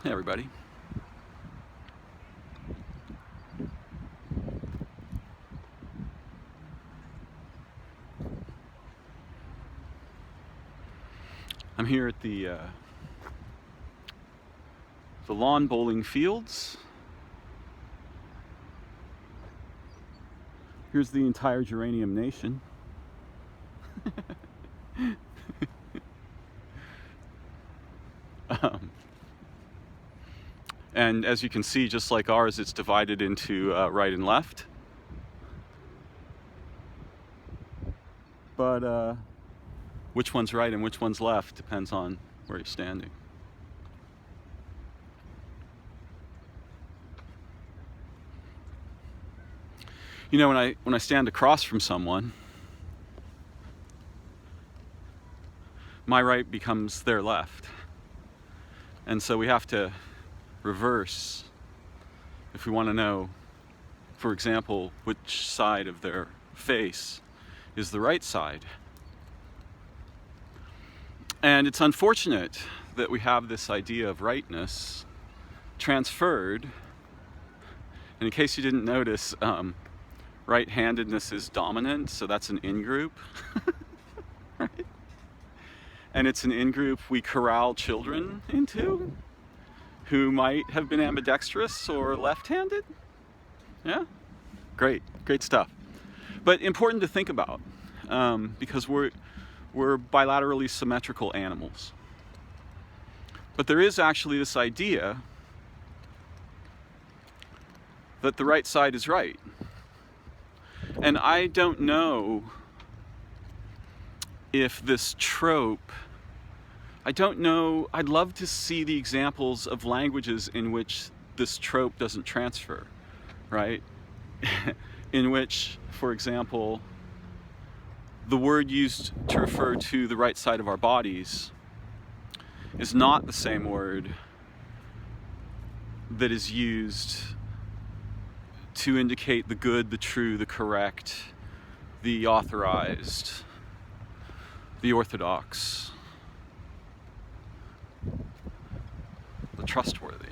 Hey everybody. I'm here at the lawn bowling fields. Here's the entire geranium nation. And as you can see, just like ours, it's divided into right and left. But which one's right and which one's left depends on where you're standing. You know, when I stand across from someone, my right becomes their left. And so we have to reverse if we want to know, for example, which side of their face is the right side. And it's unfortunate that we have this idea of rightness transferred. And in case you didn't notice, right-handedness is dominant, so that's an in-group. Right? And it's an in-group we corral children into who might have been ambidextrous or left-handed. Yeah? Great stuff. But important to think about, because we're bilaterally symmetrical animals. But there is actually this idea that the right side is right. And I don't know if this trope, I'd love to see the examples of languages in which this trope doesn't transfer, right? In which, for example, the word used to refer to the right side of our bodies is not the same word that is used to indicate the good, the true, the correct, the authorized, the orthodox, the trustworthy.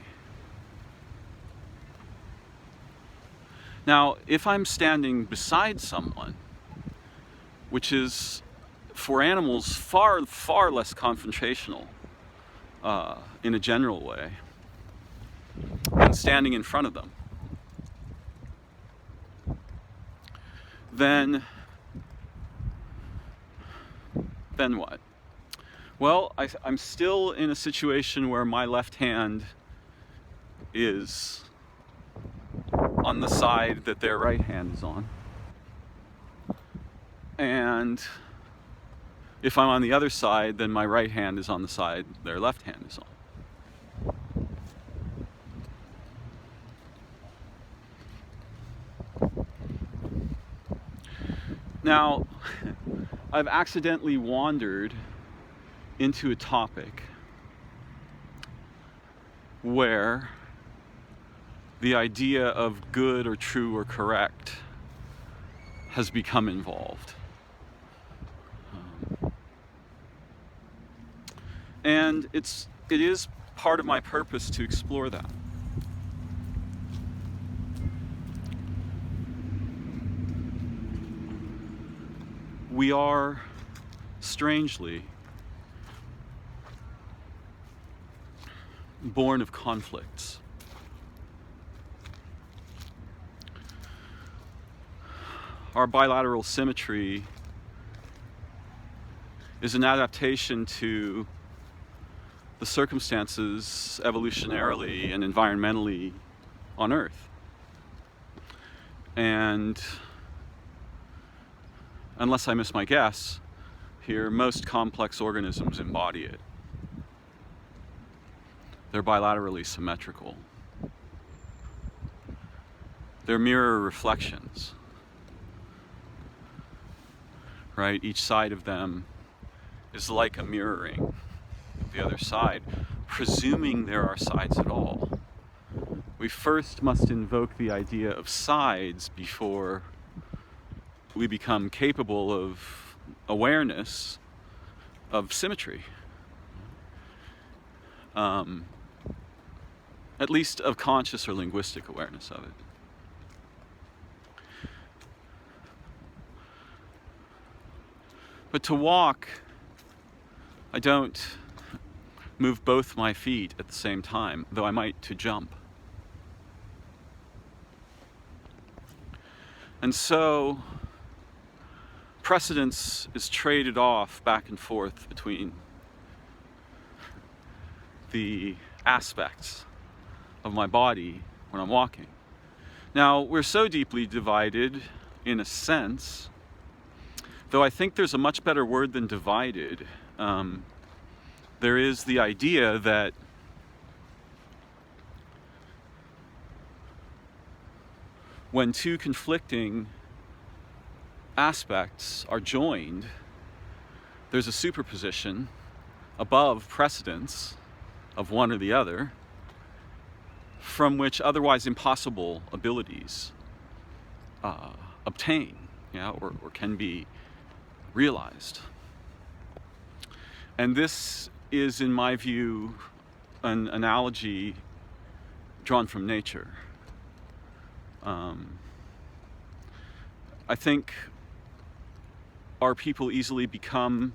Now, if I'm standing beside someone, which is, for animals, far less confrontational in a general way than standing in front of them, then what? Well, I'm still in a situation where my left hand is on the side that their right hand is on. And if I'm on the other side, then my right hand is on the side their left hand is on. Now, I've accidentally wandered into a topic where the idea of good or true or correct has become involved. And it is part of my purpose to explore that. We are, strangely, born of conflicts. Our bilateral symmetry is an adaptation to the circumstances evolutionarily and environmentally on Earth. And unless I miss my guess, here most complex organisms embody it. They're bilaterally symmetrical. They're mirror reflections, right? Each side of them is like a mirroring of the other side, presuming there are sides at all. We first must invoke the idea of sides before we become capable of awareness of symmetry. at least of conscious or linguistic awareness of it. But to walk, I don't move both my feet at the same time, though I might to jump. And so precedence is traded off back and forth between the aspects of my body when I'm walking. Now, we're so deeply divided, in a sense, though I think there's a much better word than divided. There is the idea that when two conflicting aspects are joined, there's a superposition above precedence of one or the other, from which otherwise impossible abilities obtain, or can be realized. And this is, in my view, an analogy drawn from nature. I think our people easily become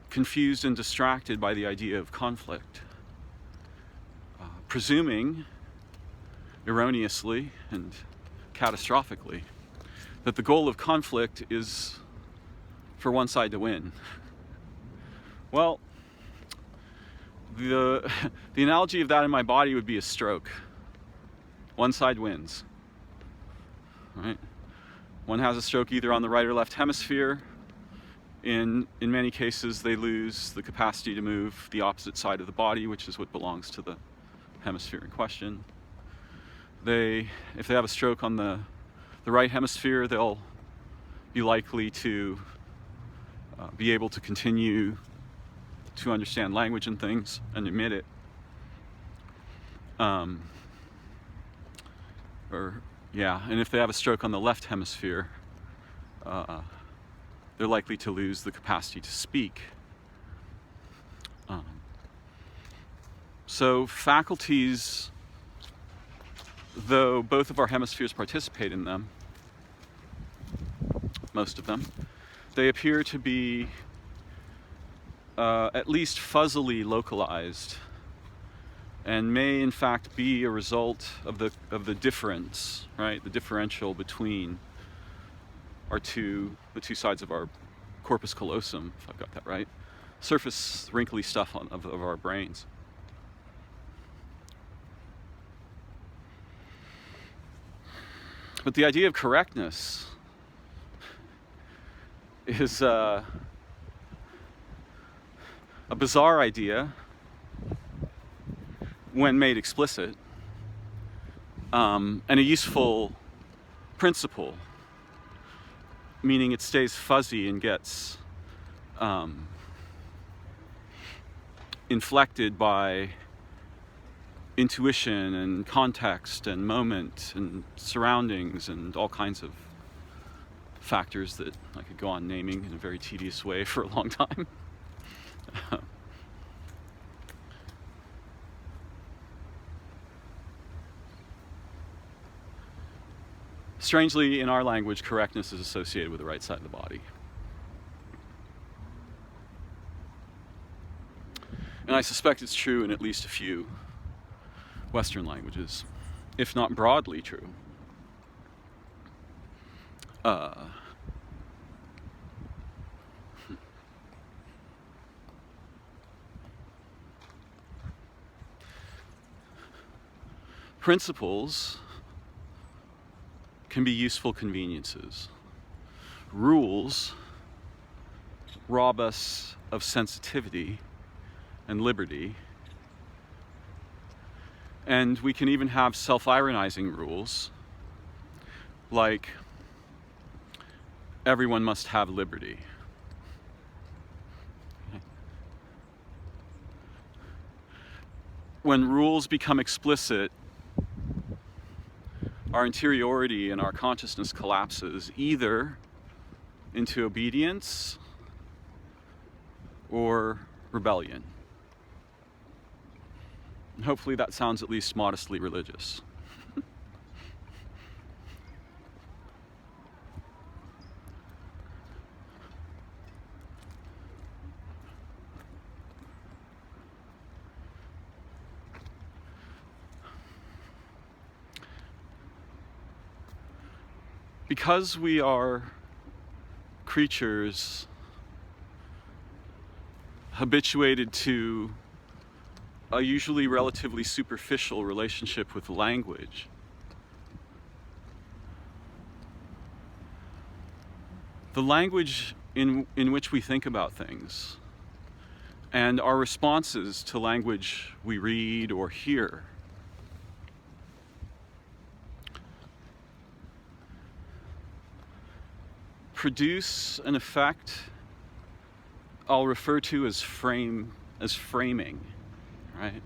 confused and distracted by the idea of conflict, presuming erroneously and catastrophically that the goal of conflict is for one side to win. Well, the analogy of that in my body would be a stroke. One side wins, right? One has a stroke either on the right or left hemisphere. In many cases, they lose the capacity to move the opposite side of the body, which is what belongs to the hemisphere in question. If they have a stroke on the right hemisphere, they'll be likely to be able to continue to understand language and things and admit it. And if they have a stroke on the left hemisphere, they're likely to lose the capacity to speak. So faculties, though both of our hemispheres participate in them, most of them, they appear to be at least fuzzily localized, and may in fact be a result of the difference, right? The differential between the two sides of our corpus callosum, if I've got that right, surface wrinkly stuff of our brains. But the idea of correctness is a bizarre idea when made explicit, and a useful principle, meaning it stays fuzzy and gets inflected by intuition and context and moment and surroundings and all kinds of factors that I could go on naming in a very tedious way for a long time. Strangely, in our language, correctness is associated with the right side of the body. And I suspect it's true in at least a few Western languages, if not broadly true. Principles can be useful conveniences. Rules rob us of sensitivity and liberty. And we can even have self-ironizing rules, like everyone must have liberty. When rules become explicit, our interiority and our consciousness collapses either into obedience or rebellion. And hopefully that sounds at least modestly religious. Because we are creatures habituated to a usually relatively superficial relationship with language, the language in which we think about things and our responses to language we read or hear produce an effect I'll refer to as framing, right?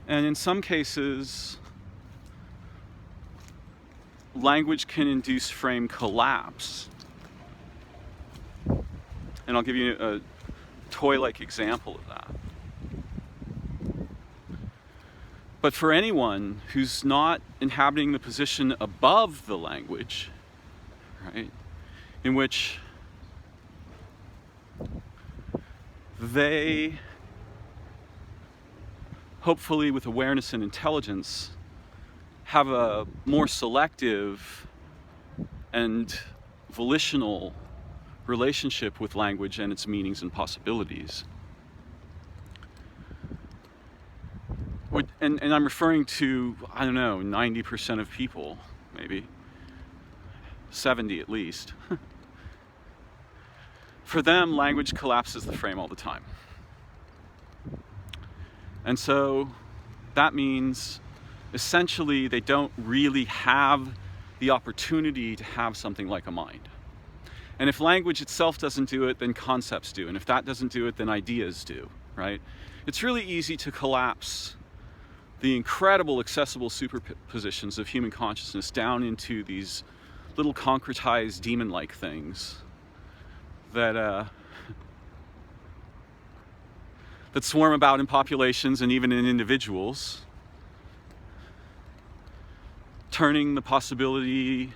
And in some cases, language can induce frame collapse. And I'll give you a toy-like example of that. But for anyone who's not inhabiting the position above the language, right, in which they, hopefully with awareness and intelligence, have a more selective and volitional relationship with language and its meanings and possibilities. And I'm referring to, 90% of people, maybe 70 at least. For them, language collapses the frame all the time. And so that means essentially they don't really have the opportunity to have something like a mind. And if language itself doesn't do it, then concepts do. And if that doesn't do it, then ideas do, right? It's really easy to collapse the incredible accessible superpositions of human consciousness down into these little concretized demon-like things that swarm about in populations and even in individuals, turning the possibility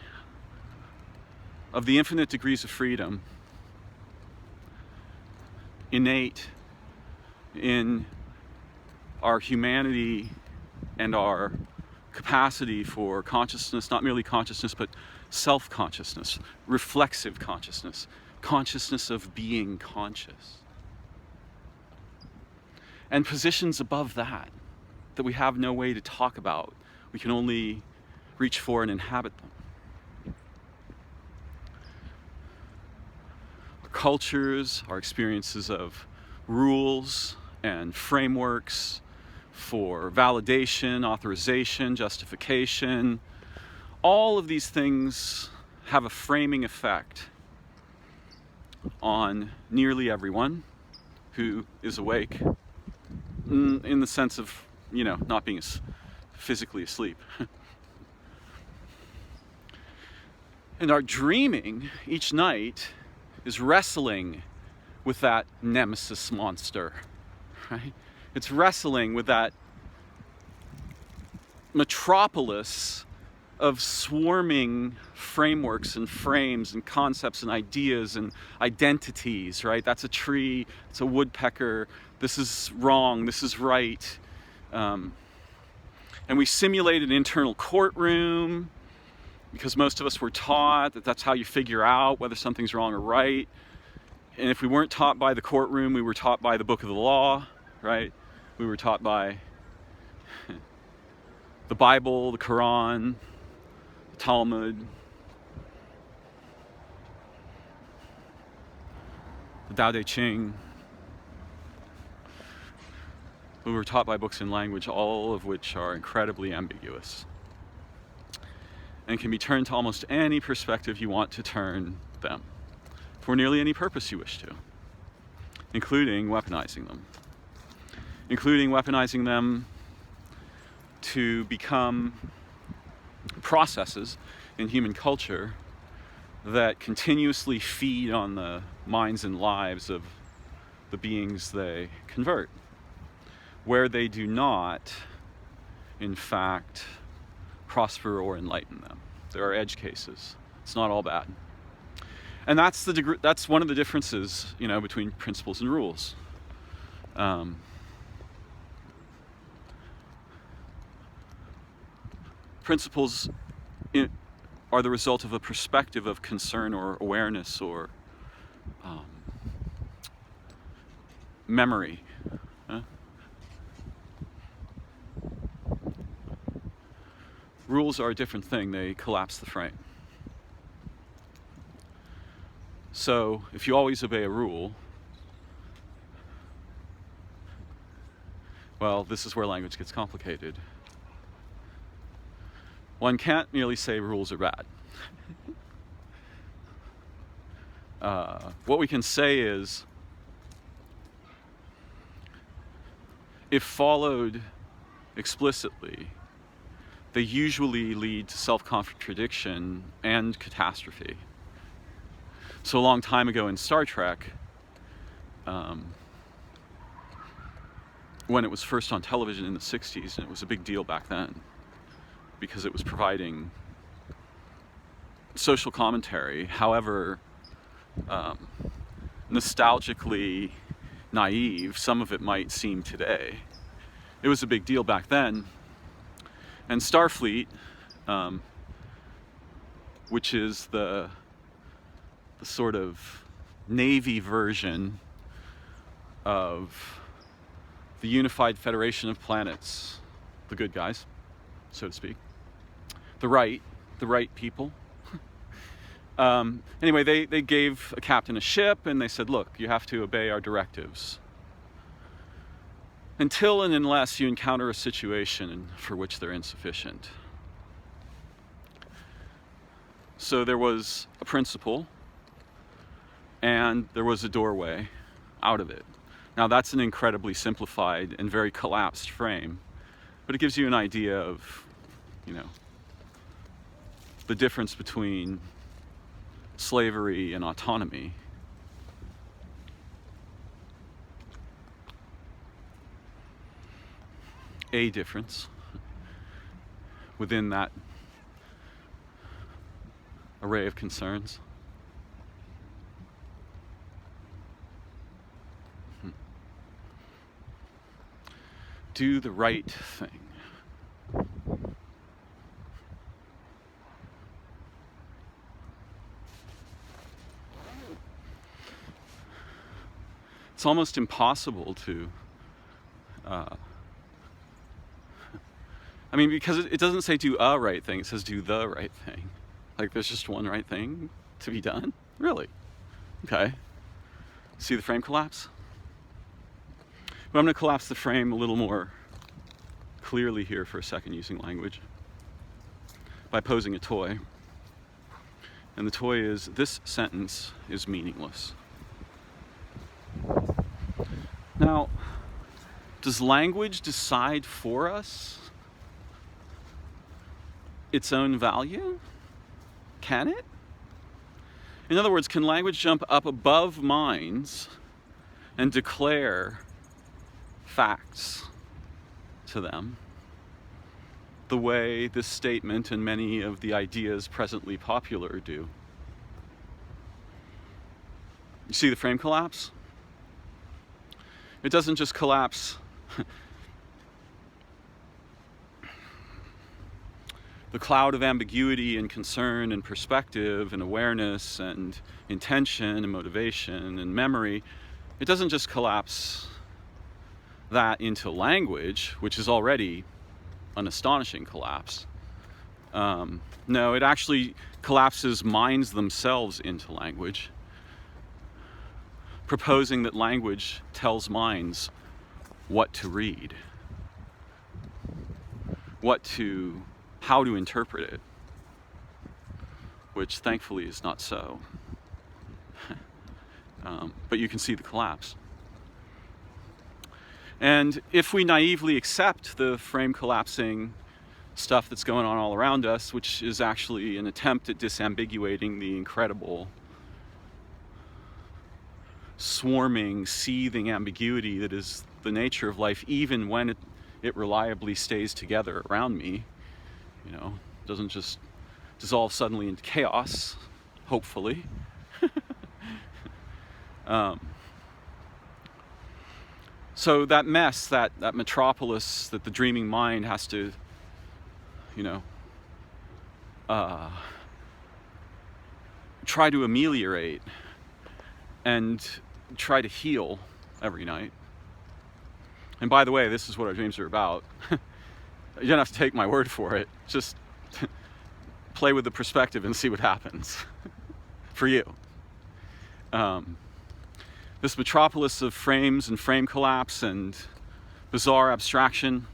of the infinite degrees of freedom innate in our humanity and our capacity for consciousness, not merely consciousness, but self-consciousness, reflexive consciousness, consciousness of being conscious. And positions above that we have no way to talk about. We can only reach for and inhabit them. Our cultures, our experiences of rules and frameworks for validation, authorization, justification, all of these things have a framing effect on nearly everyone who is awake, in the sense of, not being physically asleep. And our dreaming each night is wrestling with that nemesis monster, right? It's wrestling with that metropolis of swarming frameworks and frames and concepts and ideas and identities, right? That's a tree, it's a woodpecker, this is wrong, this is right. And we simulate an internal courtroom because most of us were taught that that's how you figure out whether something's wrong or right. And if we weren't taught by the courtroom, we were taught by the book of the law, right? We were taught by the Bible, the Quran, the Talmud, the Tao Te Ching. We were taught by books in language, all of which are incredibly ambiguous and can be turned to almost any perspective you want to turn them, for nearly any purpose you wish to, including weaponizing them to become processes in human culture that continuously feed on the minds and lives of the beings they convert. where they do not, in fact, prosper or enlighten them. There are edge cases. It's not all bad. And that's one of the differences, between principles and rules. Principles are the result of a perspective of concern or awareness or memory. Rules are a different thing. They collapse the frame. So if you always obey a rule, well, this is where language gets complicated. One can't merely say rules are bad. What we can say is, if followed explicitly, they usually lead to self-contradiction and catastrophe. So a long time ago in Star Trek, when it was first on television in the 60s, and it was a big deal back then, because it was providing social commentary, however nostalgically naive some of it might seem today. It was a big deal back then. And Starfleet, which is the sort of Navy version of the Unified Federation of Planets, the good guys, so to speak, the right people. Anyway, they gave a captain a ship, and they said, look, you have to obey our directives until and unless you encounter a situation for which they're insufficient. So there was a principle, and there was a doorway out of it. Now that's an incredibly simplified and very collapsed frame, but it gives you an idea of, the difference between slavery and autonomy. A difference within that array of concerns. Do the right thing. It's almost impossible to because it doesn't say do a right thing, it says do the right thing. Like there's just one right thing to be done? Really? Okay. See the frame collapse? But I'm going to collapse the frame a little more clearly here for a second using language by posing a toy. And the toy is, this sentence is meaningless. Now, does language decide for us its own value? Can it? In other words, can language jump up above minds and declare facts to them the way this statement and many of the ideas presently popular do? You see the frame collapse? It doesn't just collapse the cloud of ambiguity and concern and perspective and awareness and intention and motivation and memory. It doesn't just collapse that into language, which is already an astonishing collapse. No, it actually collapses minds themselves into language, proposing that language tells minds what to read, how to interpret it, which thankfully is not so. But you can see the collapse. And if we naively accept the frame collapsing stuff that's going on all around us, which is actually an attempt at disambiguating the incredible swarming, seething ambiguity that is the nature of life, even when it reliably stays together around me. You know, it doesn't just dissolve suddenly into chaos, hopefully. So that mess, that metropolis that the dreaming mind has to, you know, try to ameliorate and try to heal every night. And by the way, this is what our dreams are about. You don't have to take my word for it. Just play with the perspective and see what happens for you. This metropolis of frames and frame collapse and bizarre abstraction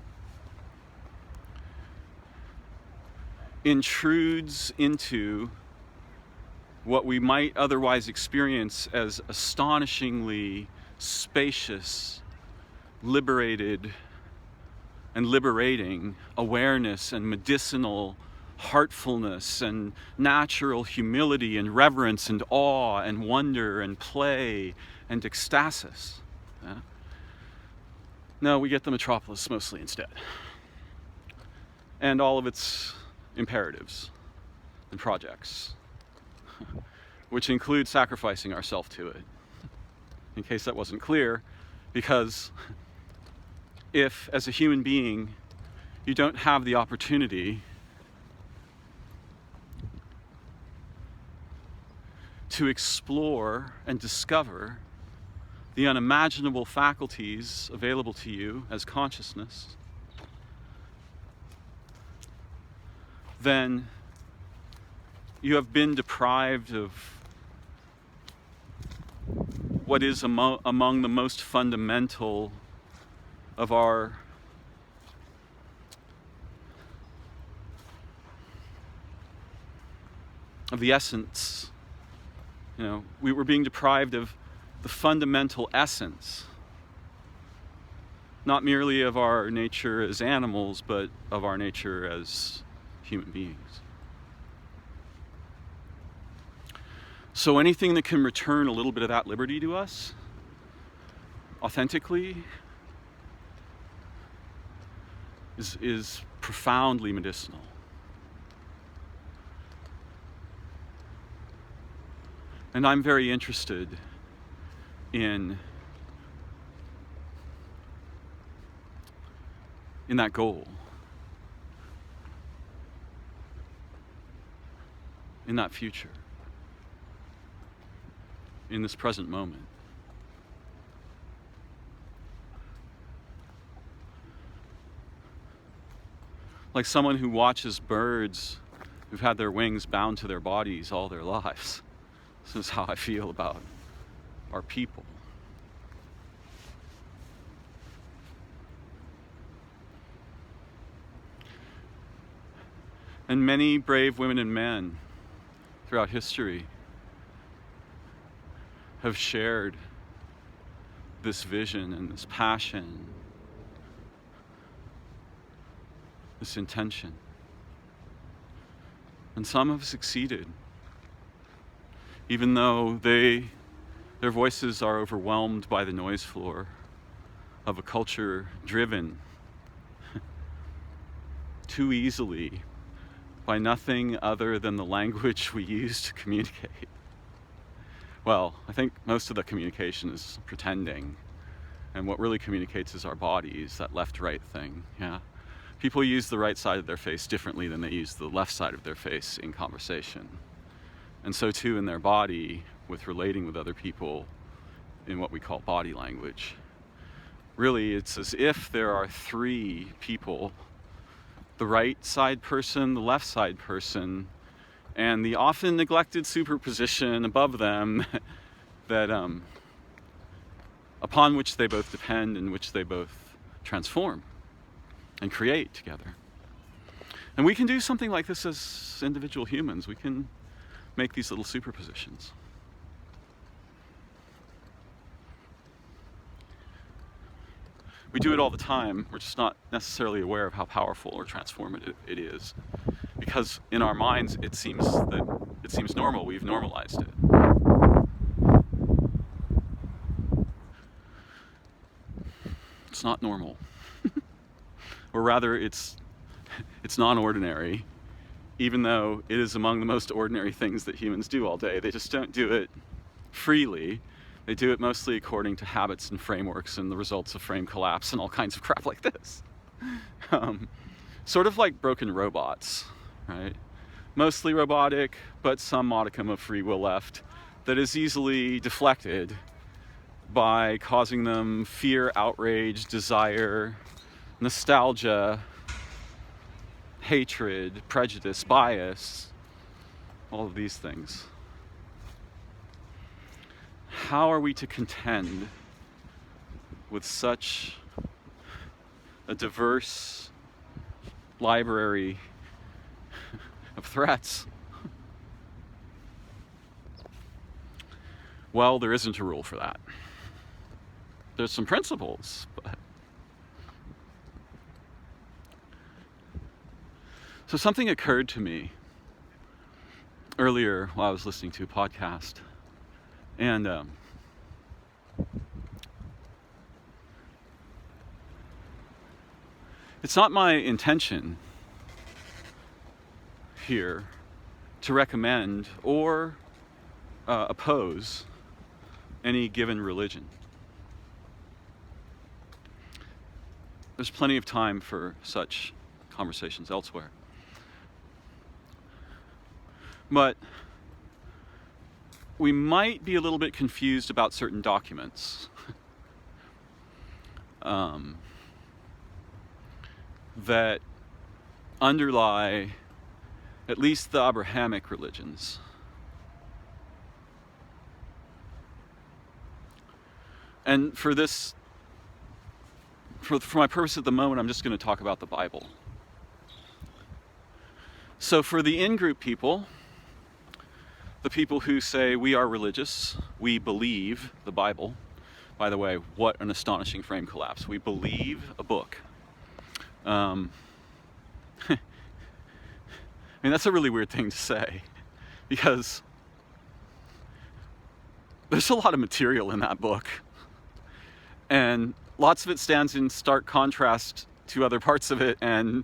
intrudes into what we might otherwise experience as astonishingly spacious, liberated, and liberating awareness and medicinal heartfulness and natural humility and reverence and awe and wonder and play and ecstasis. Yeah? No, we get the metropolis mostly instead. And all of its imperatives and projects, which include sacrificing ourselves to it. In case that wasn't clear, because if, as a human being, you don't have the opportunity to explore and discover the unimaginable faculties available to you as consciousness, then you have been deprived of what is among the most fundamental of the essence. You know, we were being deprived of the fundamental essence, not merely of our nature as animals, but of our nature as human beings. So anything that can return a little bit of that liberty to us, authentically, is profoundly medicinal. And I'm very interested in that goal, in that future, in this present moment. Like someone who watches birds who've had their wings bound to their bodies all their lives. This is how I feel about our people. And many brave women and men throughout history have shared this vision and this passion, this intention. And some have succeeded, even though their voices are overwhelmed by the noise floor of a culture driven too easily by nothing other than the language we use to communicate. Well, I think most of the communication is pretending, and what really communicates is our bodies, that left-right thing, yeah? People use the right side of their face differently than they use the left side of their face in conversation. And so too in their body, with relating with other people in what we call body language. Really, it's as if there are three people: the right side person, the left side person, and the often neglected superposition above them that upon which they both depend and which they both transform and create together. And we can do something like this as individual humans. We can make these little superpositions. We do it all the time. We're just not necessarily aware of how powerful or transformative it is, because in our minds it seems normal. We've normalized it. It's not normal. Or rather, it's non-ordinary, even though it is among the most ordinary things that humans do all day. They just don't do it freely. They do it mostly according to habits and frameworks and the results of frame collapse and all kinds of crap like this. Sort of like broken robots, right? Mostly robotic, but some modicum of free will left that is easily deflected by causing them fear, outrage, desire, nostalgia, hatred, prejudice, bias, all of these things. How are we to contend with such a diverse library of threats? Well, there isn't a rule for that. There's some principles, but... So something occurred to me earlier while I was listening to a podcast, and it's not my intention here to recommend or oppose any given religion. There's plenty of time for such conversations elsewhere. But we might be a little bit confused about certain documents that underlie at least the Abrahamic religions. And for my purpose at the moment, I'm just going to talk about the Bible. So for the in-group people, the people who say we are religious, we believe the Bible. By the way, what an astonishing frame collapse. We believe a book. I mean, that's a really weird thing to say, because there's a lot of material in that book. And lots of it stands in stark contrast to other parts of it, and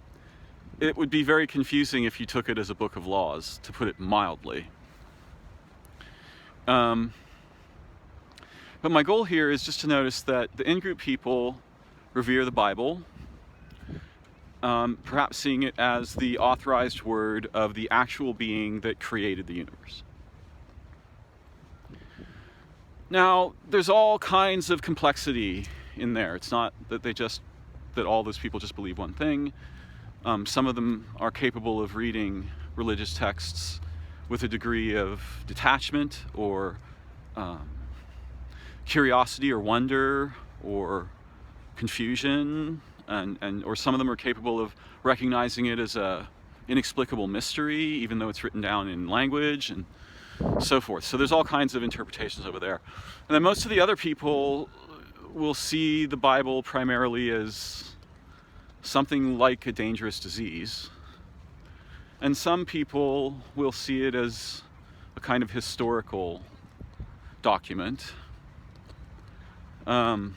it would be very confusing if you took it as a book of laws, to put it mildly. But my goal here is just to notice that the in-group people revere the Bible, perhaps seeing it as the authorized word of the actual being that created the universe. Now, there's all kinds of complexity in there. It's not that that all those people just believe one thing. Some of them are capable of reading religious texts with a degree of detachment or curiosity or wonder or confusion, or some of them are capable of recognizing it as a inexplicable mystery, even though it's written down in language and so forth. So there's all kinds of interpretations over there. And then most of the other people will see the Bible primarily as something like a dangerous disease. And some people will see it as a kind of historical document. But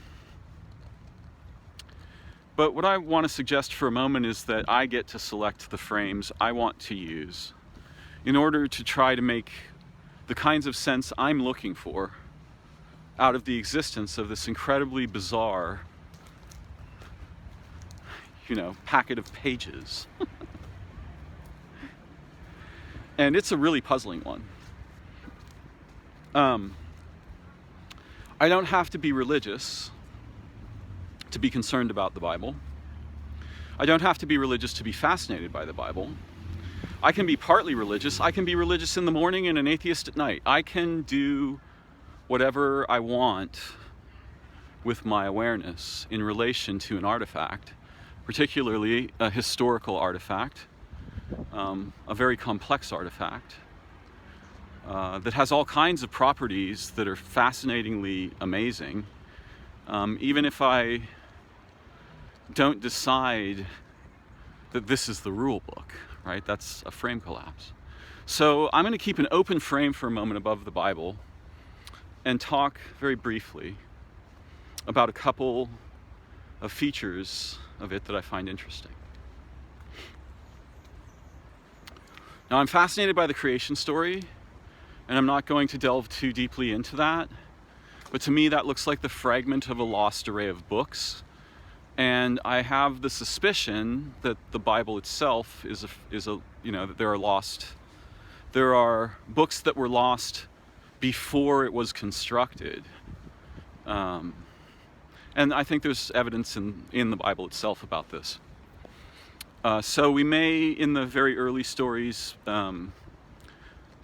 what I want to suggest for a moment is that I get to select the frames I want to use in order to try to make the kinds of sense I'm looking for out of the existence of this incredibly bizarre, packet of pages. And it's a really puzzling one. I don't have to be religious to be concerned about the Bible. I don't have to be religious to be fascinated by the Bible. I can be partly religious. I can be religious in the morning and an atheist at night. I can do whatever I want with my awareness in relation to an artifact, particularly a historical artifact, a very complex artifact that has all kinds of properties that are fascinatingly amazing, even if I don't decide that this is the rule book, right? That's a frame collapse. So I'm going to keep an open frame for a moment above the Bible and talk very briefly about a couple of features of it that I find interesting. Now, I'm fascinated by the creation story, and I'm not going to delve too deeply into that, but to me that looks like the fragment of a lost array of books, and I have the suspicion that the Bible itself is a that there are books that were lost before it was constructed. And I think there's evidence in the Bible itself about this. So we may, in the very early stories,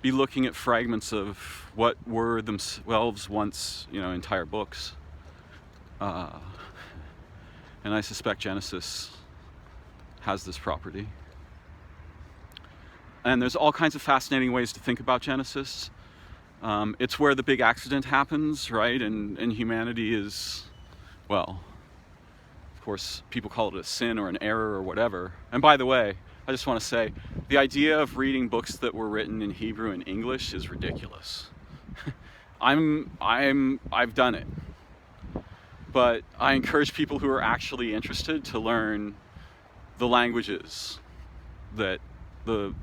be looking at fragments of what were themselves once, entire books. And I suspect Genesis has this property. And there's all kinds of fascinating ways to think about Genesis. It's where the big accident happens, right? And humanity is, well, of course, people call it a sin or an error or whatever. And by the way, I just want to say, the idea of reading books that were written in Hebrew and English is ridiculous. I've done it. But I encourage people who are actually interested to learn the languages that the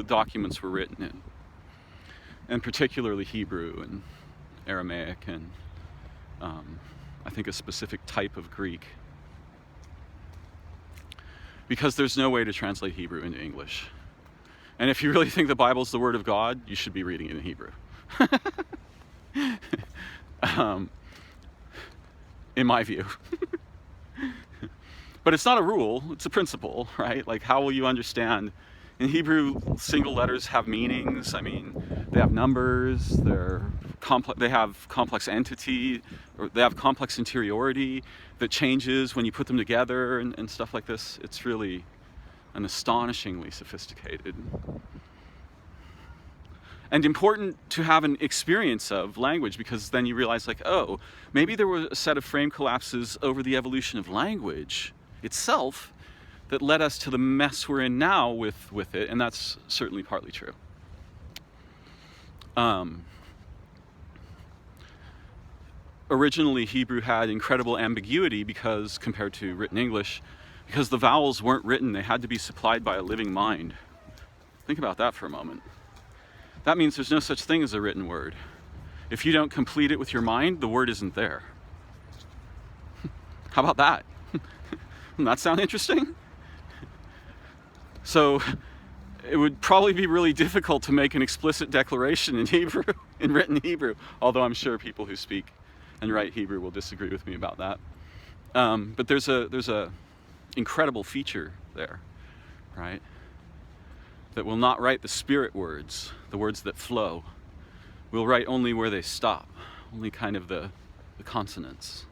documents were written in, and particularly Hebrew and Aramaic and I think a specific type of Greek, because there's no way to translate Hebrew into English. And if you really think the Bible's the Word of God, you should be reading it in Hebrew. In my view. But it's not a rule, it's a principle, right? Like, how will you understand? In Hebrew, single letters have meanings. I mean, they have numbers, they have complex entity, or they have complex interiority that changes when you put them together and stuff like this. It's really an astonishingly sophisticated and important to have an experience of language, because then you realize, like, oh, maybe there were a set of frame collapses over the evolution of language itself that led us to the mess we're in now with it, and that's certainly partly true. Originally, Hebrew had incredible ambiguity because, compared to written English, because the vowels weren't written, they had to be supplied by a living mind. Think about that for a moment. That means there's no such thing as a written word. If you don't complete it with your mind, the word isn't there. How about that? Doesn't that sound interesting? So it would probably be really difficult to make an explicit declaration in Hebrew, in written Hebrew, although I'm sure people who speak and write Hebrew will disagree with me about that. But there's a incredible feature there, right? That will not write the spirit words, the words that flow. We'll write only where they stop, only kind of the consonants,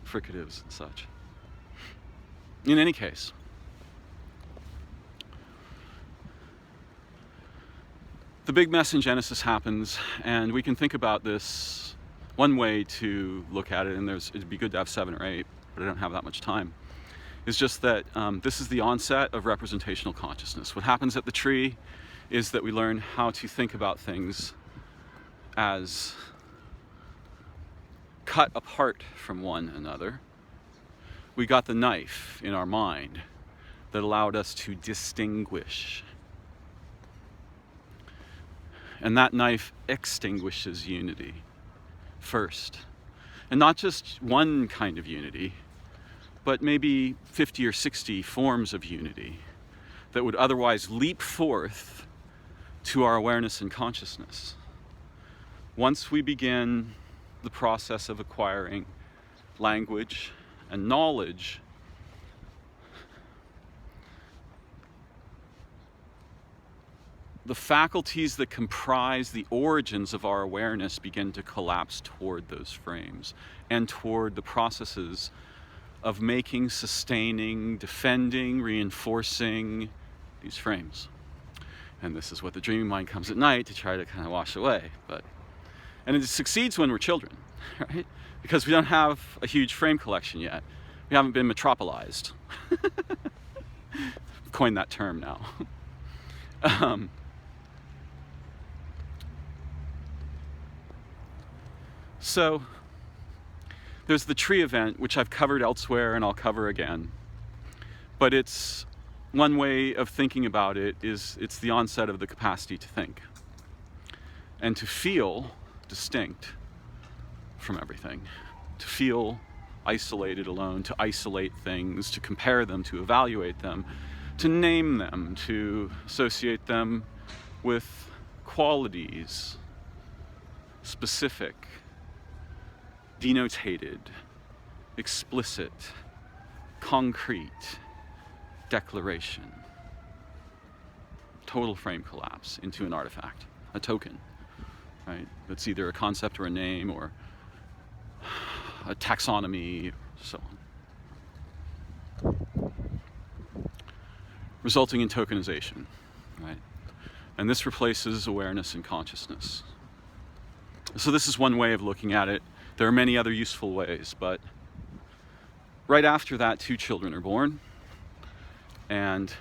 fricatives and such. In any case, the big mess in Genesis happens, and we can think about this. One way to look at it, and it'd be good to have 7 or 8, but I don't have that much time, is just that this is the onset of representational consciousness. What happens at the tree is that we learn how to think about things as cut apart from one another. We got the knife in our mind that allowed us to distinguish. And that knife extinguishes unity first. And not just one kind of unity, but maybe 50 or 60 forms of unity that would otherwise leap forth to our awareness and consciousness. Once we begin the process of acquiring language and knowledge, the faculties that comprise the origins of our awareness begin to collapse toward those frames and toward the processes of making, sustaining, defending, reinforcing these frames. And this is what the dreaming mind comes at night to try to kind of wash away. And it succeeds when we're children, right? Because we don't have a huge frame collection yet. We haven't been metropolized. I've coined that term now. So There's the tree event, which I've covered elsewhere and I'll cover again. But it's one way of thinking about it is it's the onset of the capacity to think and to feel distinct from everything, to feel isolated, alone, to isolate things, to compare them, to evaluate them, to name them, to associate them with qualities, specific, denotated, explicit, concrete, declaration. Total frame collapse into an artifact, a token, right? That's either a concept or a name or a taxonomy, so on. Resulting in tokenization, right? And this replaces awareness and consciousness. So this is one way of looking at it. There are many other useful ways, but right after that, 2 children are born. And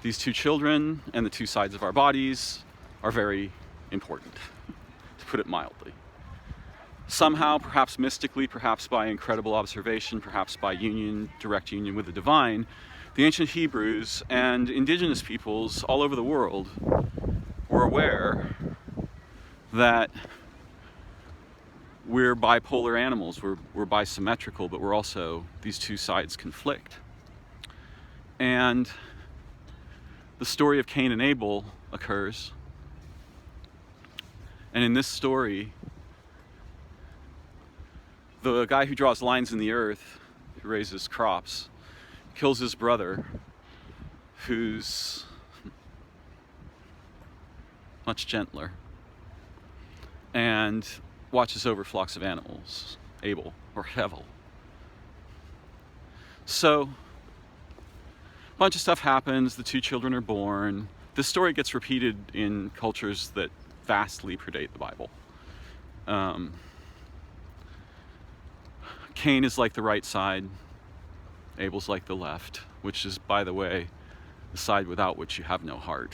these 2 children and the 2 sides of our bodies are very important, to put it mildly. Somehow, perhaps mystically, perhaps by incredible observation, perhaps by union, direct union with the divine, the ancient Hebrews and indigenous peoples all over the world were aware that we're bipolar animals, we're bisymmetrical, but we're also, these 2 sides conflict. And the story of Cain and Abel occurs. And in this story, the guy who draws lines in the earth, who raises crops, kills his brother, who's much gentler, and watches over flocks of animals, Abel or Hevel. So, a bunch of stuff happens, the 2 children are born. This story gets repeated in cultures that vastly predate the Bible. Cain is like the right side, Abel's like the left, which is, by the way, the side without which you have no heart.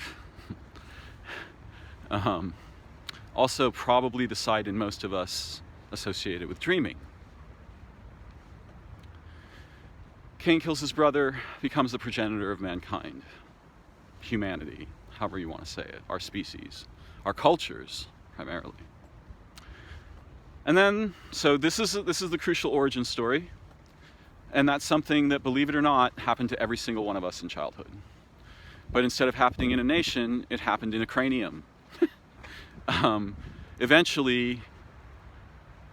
Also, probably the side in most of us associated with dreaming. Cain kills his brother, becomes the progenitor of mankind, humanity, however you want to say it, our species, our cultures, primarily. And then, so this is the crucial origin story, and that's something that, believe it or not, happened to every single one of us in childhood. But instead of happening in a nation, it happened in a cranium. Eventually,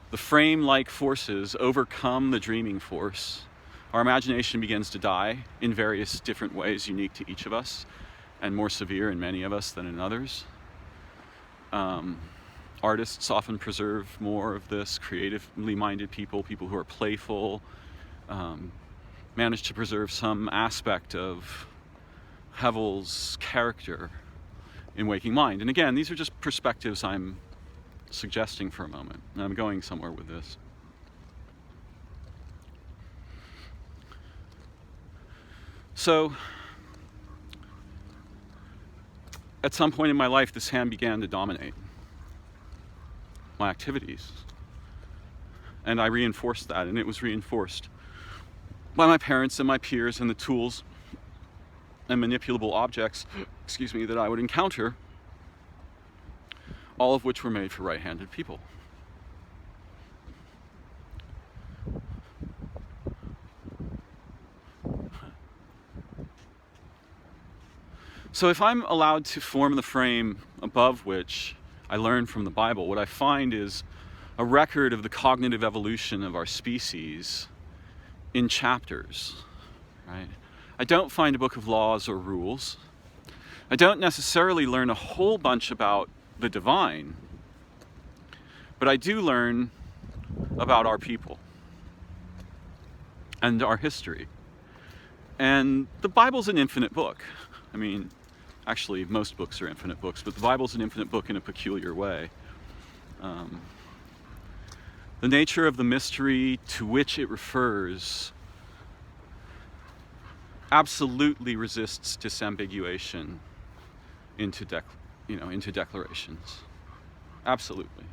the frame-like forces overcome the dreaming force. Our imagination begins to die in various different ways unique to each of us, and more severe in many of us than in others. Artists often preserve more of this, creatively minded people who are playful, manage to preserve some aspect of Hevel's character in waking mind. And again, these are just perspectives I'm suggesting for a moment, and I'm going somewhere with this. So, at some point in my life, this hand began to dominate my activities. And I reinforced that, and it was reinforced by my parents and my peers and the tools and manipulable objects, that I would encounter, all of which were made for right-handed people. So if I'm allowed to form the frame above which I learn from the Bible, what I find is a record of the cognitive evolution of our species in chapters, right? I don't find a book of laws or rules. I don't necessarily learn a whole bunch about the divine, but I do learn about our people and our history. And the Bible's an infinite book. I mean, actually, most books are infinite books, but the Bible's an infinite book in a peculiar way. The nature of the mystery to which it refers absolutely resists disambiguation into declarations. Absolutely.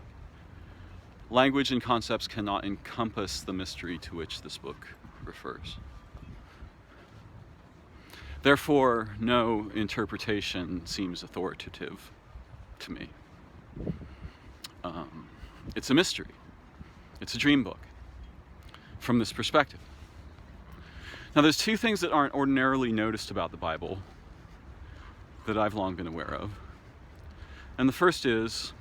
language and concepts cannot encompass the mystery to which this book refers. Therefore, no interpretation seems authoritative to me. It's a mystery. It's a dream book from this perspective. Now, there's two things that aren't ordinarily noticed about the Bible that I've long been aware of. And the first is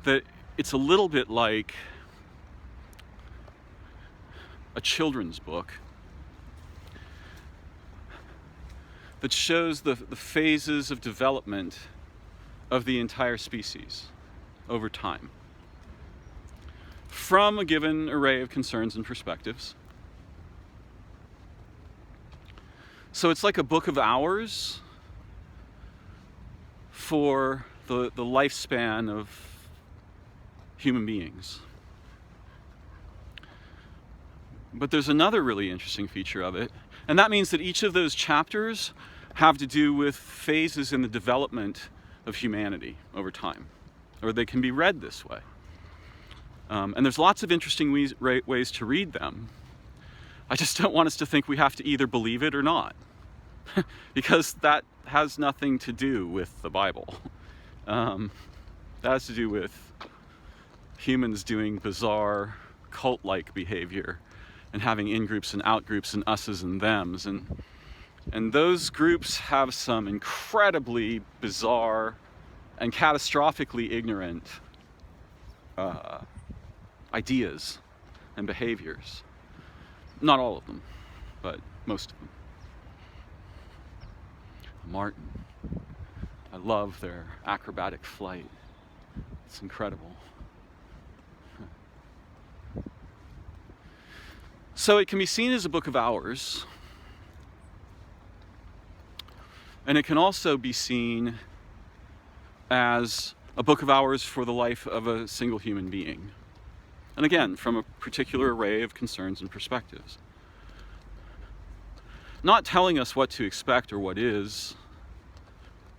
that it's a little bit like a children's book that shows the phases of development of the entire species over time, from a given array of concerns and perspectives. So it's like a book of hours for the lifespan of human beings. But there's another really interesting feature of it, and that means that each of those chapters have to do with phases in the development of humanity over time, or they can be read this way. And there's lots of interesting ways to read them. I just don't want us to think we have to either believe it or not, because that has nothing to do with the Bible. That has to do with humans doing bizarre cult-like behavior and having in-groups and out-groups and us's and them's. And those groups have some incredibly bizarre and catastrophically ignorant ideas and behaviors. Not all of them, but most of them. Martin, I love their acrobatic flight. It's incredible. So it can be seen as a book of hours, and it can also be seen as a book of hours for the life of a single human being. And again, from a particular array of concerns and perspectives. Not telling us what to expect or what is,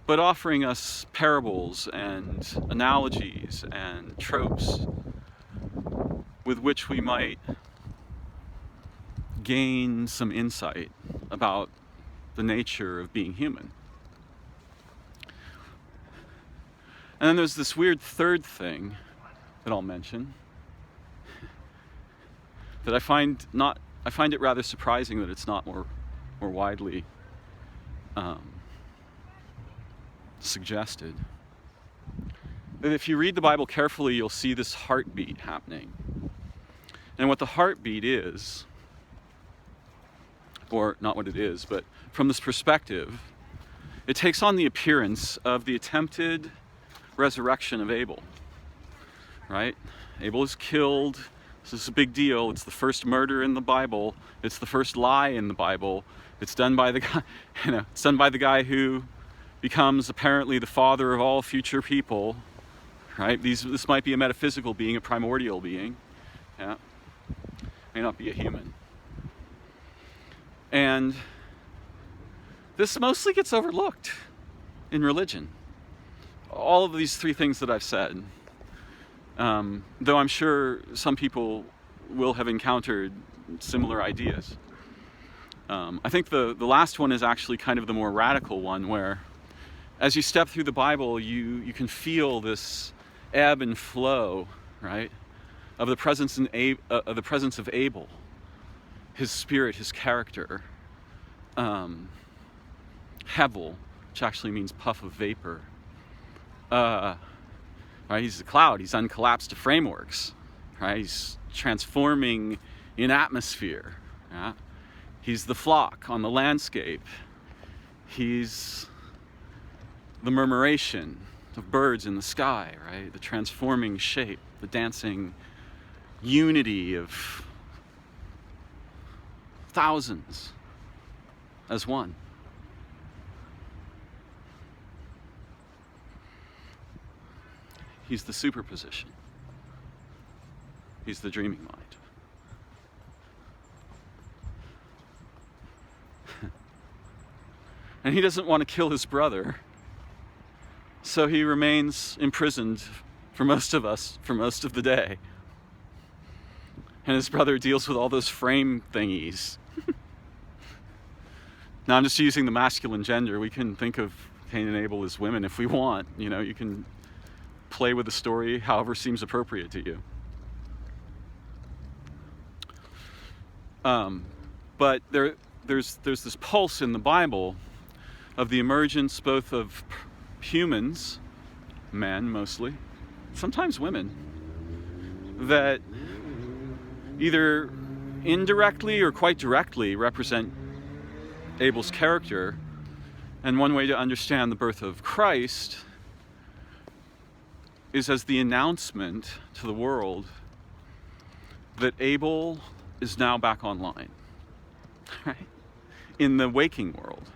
but offering us parables and analogies and tropes with which we might gain some insight about the nature of being human. And then there's this weird third thing that I'll mention that I find it rather surprising that it's not more widely suggested. That if you read the Bible carefully, you'll see this heartbeat happening. And what the heartbeat is, or not what it is, but from this perspective, it takes on the appearance of the attempted resurrection of Abel, right? Abel is killed. This is a big deal. It's the first murder in the Bible. It's the first lie in the Bible. It's done by the guy, it's done by the guy who becomes apparently the father of all future people, right? This might be a metaphysical being, a primordial being, yeah, may not be a human. And this mostly gets overlooked in religion. All of these three things that I've said, though I'm sure some people will have encountered similar ideas. I think the last one is actually kind of the more radical one, where as you step through the Bible, you can feel this ebb and flow, right, of the presence of Abel, his spirit, his character. Hevel, which actually means puff of vapor. Right, he's a cloud. He's uncollapsed to frameworks. Right, he's transforming in atmosphere. Yeah? He's the flock on the landscape. He's the murmuration of birds in the sky. Right, the transforming shape, the dancing unity of thousands as one. He's the superposition. He's the dreaming mind. And he doesn't want to kill his brother, so he remains imprisoned for most of us, for most of the day. And his brother deals with all those frame thingies. Now I'm just using the masculine gender. We can think of Cain and Abel as women if we want. You know, you can play with the story however seems appropriate to you. But there's this pulse in the Bible of the emergence both of humans, men mostly, sometimes women, that either indirectly or quite directly represent Abel's character. And one way to understand the birth of Christ is as the announcement to the world that Abel is now back online, right? In the waking world.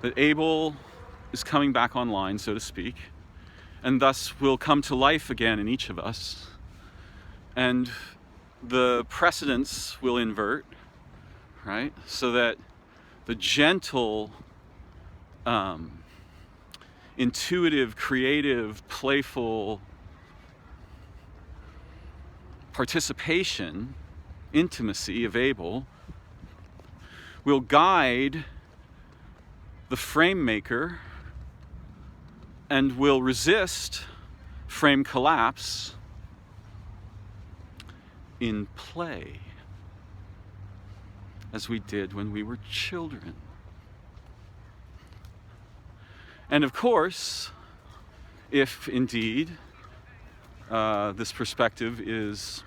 That Abel is coming back online, so to speak, and thus will come to life again in each of us. And the precedents will invert, right? So that the gentle, intuitive, creative, playful participation, intimacy of Abel will guide the frame maker and will resist frame collapse in play, as we did when we were children. And of course, if indeed this perspective is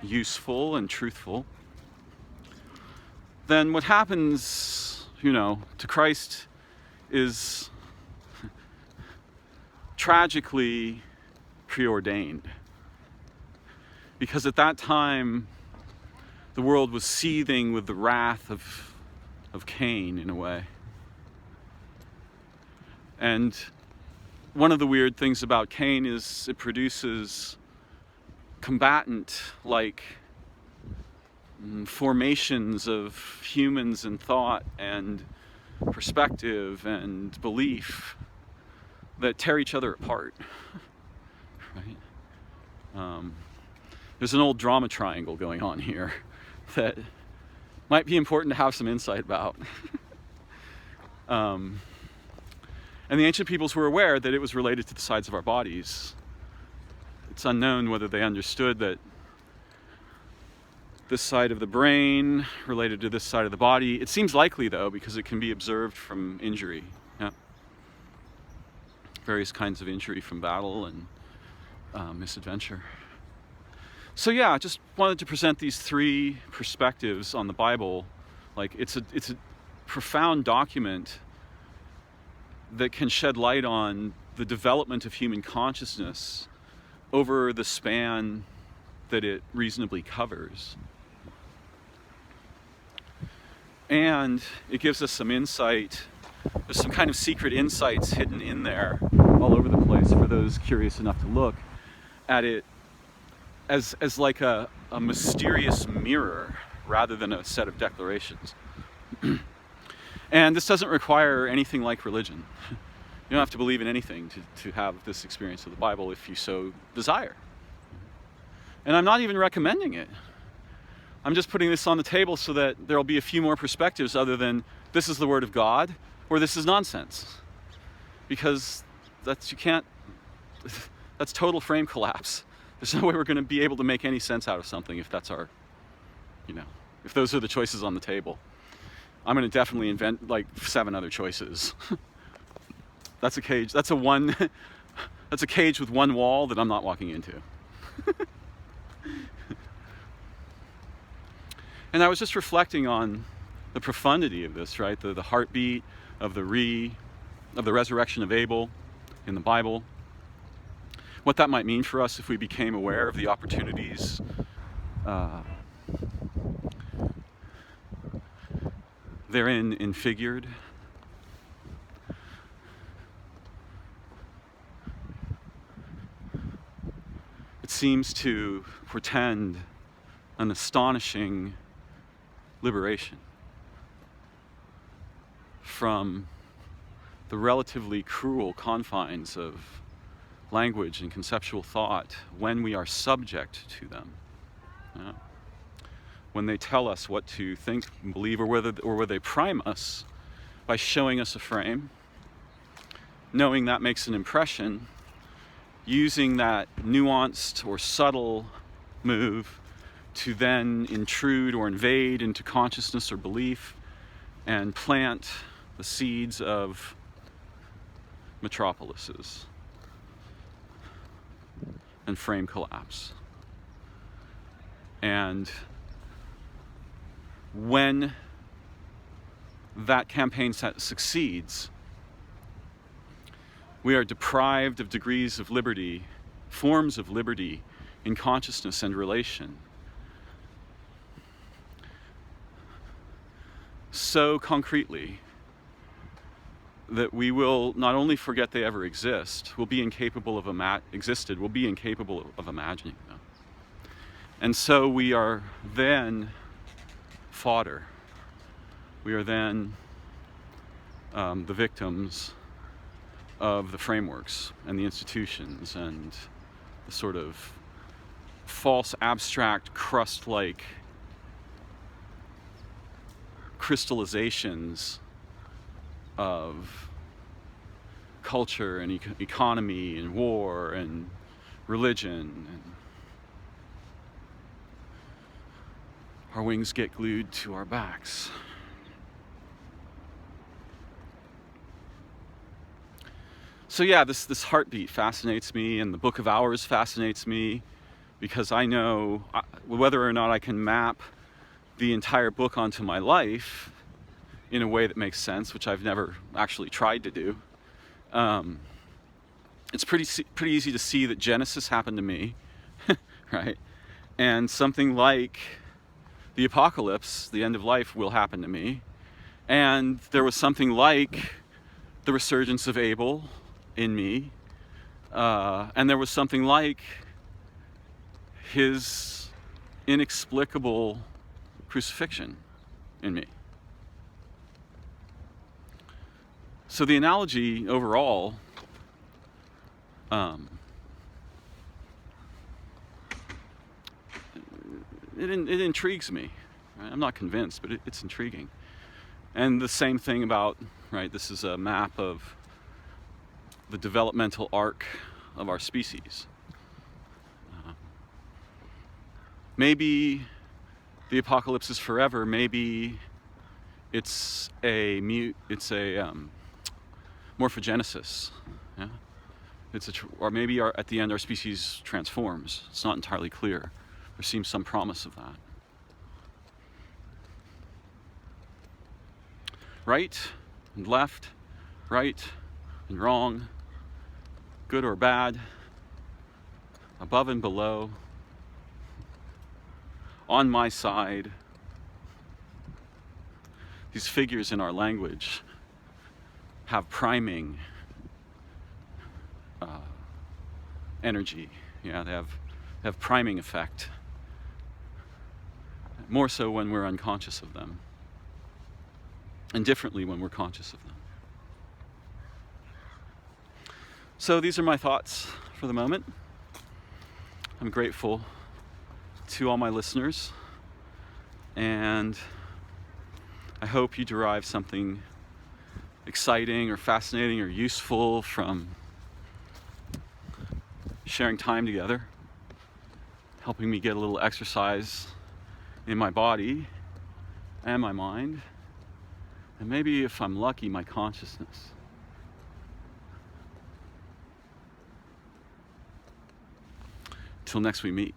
useful and truthful, then what happens, to Christ is tragically preordained. Because at that time, the world was seething with the wrath of Cain, in a way. And one of the weird things about Cain is it produces combatant-like formations of humans and thought and perspective and belief that tear each other apart, right? There's an old drama triangle going on here that might be important to have some insight about. And the ancient peoples were aware that it was related to the sides of our bodies. It's unknown whether they understood that this side of the brain related to this side of the body. It seems likely, though, because it can be observed from injury. Yeah? Various kinds of injury from battle and misadventure. So yeah, I just wanted to present these three perspectives on the Bible. Like it's a profound document that can shed light on the development of human consciousness over the span that it reasonably covers. And it gives us some insight. There's some kind of secret insights hidden in there all over the place for those curious enough to look at it as like a mysterious mirror rather than a set of declarations. And this doesn't require anything like religion. You don't have to believe in anything to have this experience of the Bible if you so desire. And I'm not even recommending it. I'm just putting this on the table so that there'll be a few more perspectives other than this is the Word of God or this is nonsense. Because that's total frame collapse. There's no way we're going to be able to make any sense out of something if that's our, if those are the choices on the table. I'm going to definitely invent like 7 other choices. That's a cage. That's a cage with one wall that I'm not walking into. And I was just reflecting on the profundity of this, right? The heartbeat of the resurrection of Abel in the Bible. What that might mean for us if we became aware of the opportunities therein infigured. It seems to portend an astonishing liberation from the relatively cruel confines of language and conceptual thought when we are subject to them. When they tell us what to think and believe, or whether they prime us by showing us a frame, knowing that makes an impression, using that nuanced or subtle move to then intrude or invade into consciousness or belief and plant the seeds of metropolises and frame collapse. And when that campaign succeeds, we are deprived of degrees of liberty, forms of liberty in consciousness and relation, so concretely that we will not only forget they ever exist, we'll be incapable of we'll be incapable of imagining them. And so we are then fodder. We are then the victims of the frameworks and the institutions and the sort of false, abstract, crust-like crystallizations of culture and economy and war and religion. And our wings get glued to our backs. So yeah, this heartbeat fascinates me, and the Book of Hours fascinates me, because I know whether or not I can map the entire book onto my life in a way that makes sense, which I've never actually tried to do. It's pretty easy to see that Genesis happened to me, right? And something like the apocalypse, the end of life, will happen to me. And there was something like the resurgence of Abel in me, and there was something like his inexplicable crucifixion in me. So the analogy overall it intrigues me. Right? I'm not convinced, but it's intriguing. And the same thing about, right, this is a map of the developmental arc of our species. Maybe the apocalypse is forever. Maybe it's a morphogenesis. Yeah? Or maybe at the end our species transforms. It's not entirely clear. There seems some promise of that. Right and left, right and wrong, good or bad, above and below, on my side. These figures in our language have priming energy. Yeah, they have priming effect. More so when we're unconscious of them, and differently when we're conscious of them. So these are my thoughts for the moment. I'm grateful to all my listeners, and I hope you derive something exciting or fascinating or useful from sharing time together, helping me get a little exercise in my body and my mind, and maybe, if I'm lucky, my consciousness. Till next we meet.